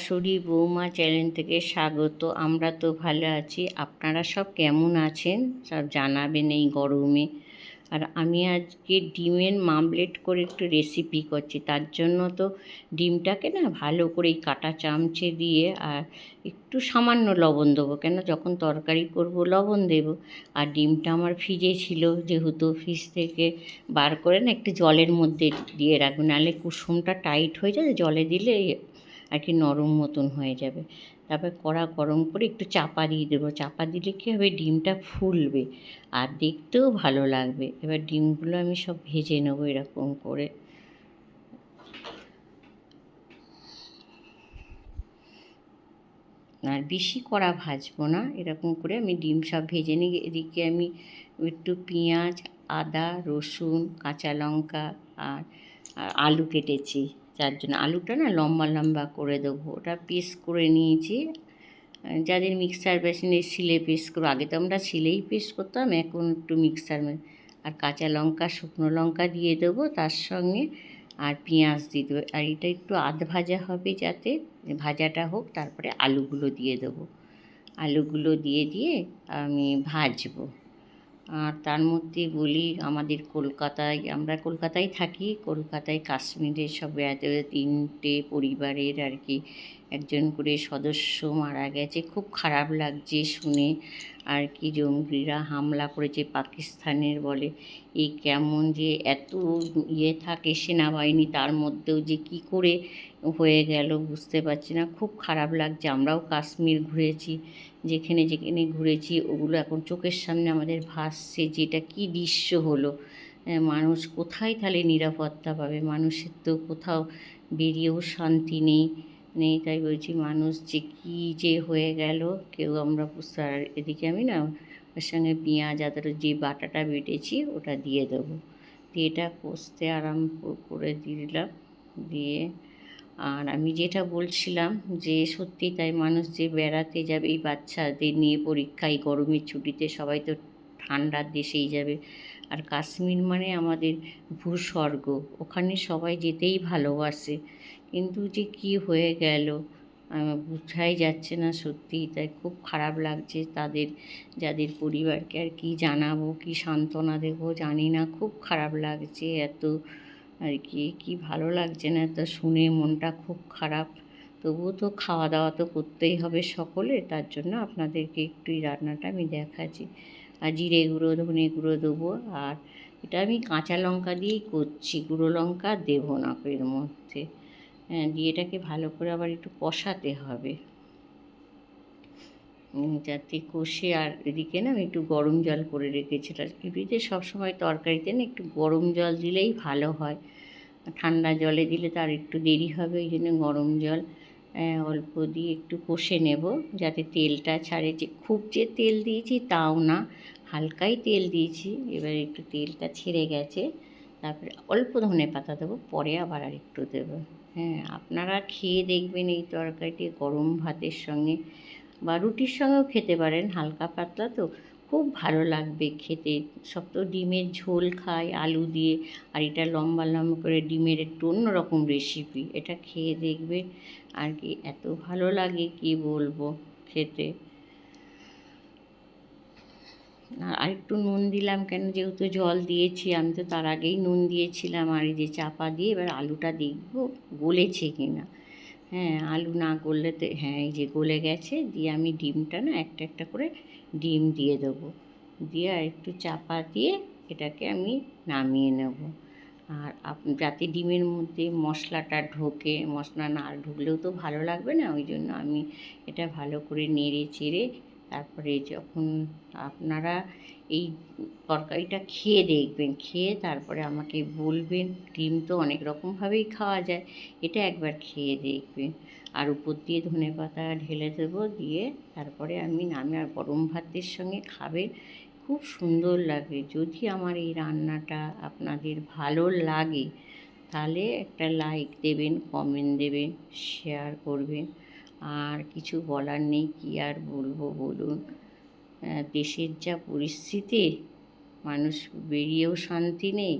শাশুড়ি বৌমা চ্যানেল থেকে স্বাগত। আমরা তো ভালো আছি, আপনারা সব কেমন আছেন সব জানাবেন এই গরমে। আর আমি আজকে ডিমের মামলেট করে একটু রেসিপি করছি। তার জন্য তো ডিমটাকে না ভালো করে এই কাঁটা চামচে দিয়ে আর একটু সামান্য লবণ দেবো, কেন যখন তরকারি করব লবণ দেব। আর ডিমটা আমার ফ্রিজে ছিল, যেহেতু ফ্রিজ থেকে বার করে না একটু জলের মধ্যে দিয়ে রাখবো, নাহলে কুসুমটা টাইট হয়ে যাবে, জলে দিলে আর কি নরম মতন হয়ে যাবে। তারপর কড়া গরম করে একটু চাপা দিয়ে দেবো, চাপা দিলে কী হবে, ডিমটা ফুলবে আর দেখতেও ভালো লাগবে। এবার ডিমগুলো আমি সব ভেজে নেবো এরকম করে। আর বেশি কড়া ভাজবো না, এরকম করে আমি ডিম সব ভেজে নিই। এদিকে আমি একটু পেঁয়াজ, আদা, রসুন, কাঁচা লঙ্কা আর আলু কেটেছি। যার জন্য আলুটা না লম্বা লম্বা করে দেবো, ওটা পিস করে নিয়েছি। যাদের মিক্সার মেশিনে শিলে পেস্ট করবো, আগে তো আমরা শিলেই পেস্ট করতাম, এখন একটু মিক্সার। আর কাঁচা লঙ্কা, শুকনো লঙ্কা দিয়ে দেবো তার সঙ্গে, আর পেঁয়াজ দিয়ে দেবো। আর এটা একটু আধ ভাজা হবে, যাতে ভাজাটা হোক, তারপরে আলুগুলো দিয়ে দেবো। আলুগুলো দিয়ে দিয়ে আমি ভাজবো। আর তার মধ্যে বলি, আমাদের কলকাতায়, আমরা কলকাতায় থাকি, কলকাতায় কাশ্মীরে সব বেড়াতে 3টে পরিবারের আর কি একজন করে সদস্য মারা গেছে। খুব খারাপ লাগছে শুনে আর কি। জঙ্গিরা হামলা করেছে পাকিস্তানের বলে। এই কেমন যে এত থাকে সেনাবাহিনী, তার মধ্যেও যে কি করে হয়ে গেল বুঝতে পারছি না, খুব খারাপ লাগছে। আমরাও কাশ্মীর ঘুরেছি, যেখানে যেখানে ঘুরেছি ওগুলো এখন চোখের সামনে আমাদের ভাসছে, যেটা কি দৃশ্য হলো। মানুষ কোথায় তাহলে নিরাপত্তা পাবে? মানুষের তো কোথাও বেরিয়েও শান্তি নেই তাই বলছি, মানুষ যে কী যে হয়ে গেল কেউ আমরা বুঝতে। আর এদিকে আমি না ওর সঙ্গে পেঁয়াজ আদার যে বাটাটা বেটেছি ওটা দিয়ে দেবো, দিয়ে এটা কষতে আরম্ভ করে দিলাম। দিয়ে আর আমি যেটা বলছিলাম, যে সত্যি তাই, মানুষ যে বেড়াতে যাবে এই বাচ্চাদের নিয়ে পরীক্ষায় গরমের ছুটিতে, সবাই তো ঠান্ডার দেশেই যাবে। আর কাশ্মীর মানে আমাদের ভূস্বর্গ, ওখানে সবাই যেতেই ভালোবাসে, কিন্তু যে কি হয়ে গেল বোঝাই যাচ্ছে না সত্যি। তাই খুব খারাপ লাগছে তাদের, যাদের পরিবারকে আর কি জানাবো, কি সান্ত্বনা দেবো জানি না, খুব খারাপ লাগছে এত আর কি। কি ভালো লাগছে না তো শুনে, মনটা খুব খারাপ। তবুও তো খাওয়া দাওয়া তো করতেই হবে সকলে, তার জন্য আপনাদেরকে একটু এই রান্নাটা আমি দেখাচ্ছি। আর জিরে গুঁড়ো, ধনে গুঁড়ো দেবো। আর এটা আমি কাঁচা লঙ্কা দিয়েই করছি, গুঁড়ো লঙ্কা দেবো না এর মধ্যে। দিয়ে এটাকে ভালো করে আবার একটু কষাতে হবে, যাতে কষে। আর এদিকে না আমি একটু গরম জল করে রেখেছিলাম। এমনিতে সবসময় তরকারিতে না একটু গরম জল দিলেই ভালো হয়, ঠান্ডা জলে দিলে তার একটু দেরি হবে, ওই জন্য গরম জল অল্প দিয়ে একটু কষে নেব, যাতে তেলটা ছাড়ে। যে খুব যে তেল দিয়েছি তাও না, হালকাই তেল দিয়েছি। এবার একটু তেলটা ছেড়ে গেছে, তারপরে অল্প ধনে পাতা দেবো, পরে আবার আর একটু দেবো। হ্যাঁ, আপনারা খেয়ে দেখবেন এই তরকারিটি গরম ভাতের সঙ্গে বা রুটির সঙ্গেও খেতে পারেন, হালকা পাতলা তো খুব ভালো লাগবে খেতে। সব তো ডিমের ঝোল খায় আলু দিয়ে, আর এটা লম্বা লম্বা করে ডিমের একটু অন্যরকম রেসিপি, এটা খেয়ে দেখবে আর কি, এত ভালো লাগে কি বলবো খেতে। আর একটু নুন দিলাম, কেন যেহেতু জল দিয়েছি আমি, তো তার আগেই নুন দিয়েছিলাম। আর এই যে চাপা দিয়ে এবার আলুটা দেখবো গলেছে কি না। হ্যাঁ, আলু না গললে তো, হ্যাঁ এই যে গলে গেছে। দিয়ে আমি ডিমটা না একটা একটা করে ডিম দিয়ে দেবো, দিয়ে আর একটু চাপা দিয়ে এটাকে আমি নামিয়ে নেব। আর যাতে ডিমের মধ্যে মশলাটা ঢোকে, মশলা না ঢুকলেও তো ভালো লাগবে না, ওই জন্য আমি এটা ভালো করে নেড়ে চেড়ে, তারপরে যখন আপনারা এই তরকারিটা খেয়ে দেখবেন, খেয়ে তারপরে আমাকে বলবেন। ডিম তো অনেক রকমভাবেই খাওয়া যায়, এটা একবার খেয়ে দেখবেন। আর উপর দিয়ে ধনেপাতা ঢেলে দেবো, দিয়ে তারপরে আমি নামে আর গরম ভাতের সঙ্গে খাবেন, খুব সুন্দর লাগে। যদি আমার এই রান্নাটা আপনাদের ভালো লাগে তাহলে একটা লাইক দেবেন, কমেন্ট দেবেন, শেয়ার করবেন। আর কিছু বলার নেই, কী আর বলবো বলুন। দেশের যা পরিস্থিতি, মানুষ বেরিয়েও শান্তি নেই,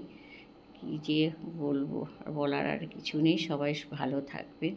কী যে বলবো, বলার আর কিছু নেই। সবাই ভালো থাকবেন।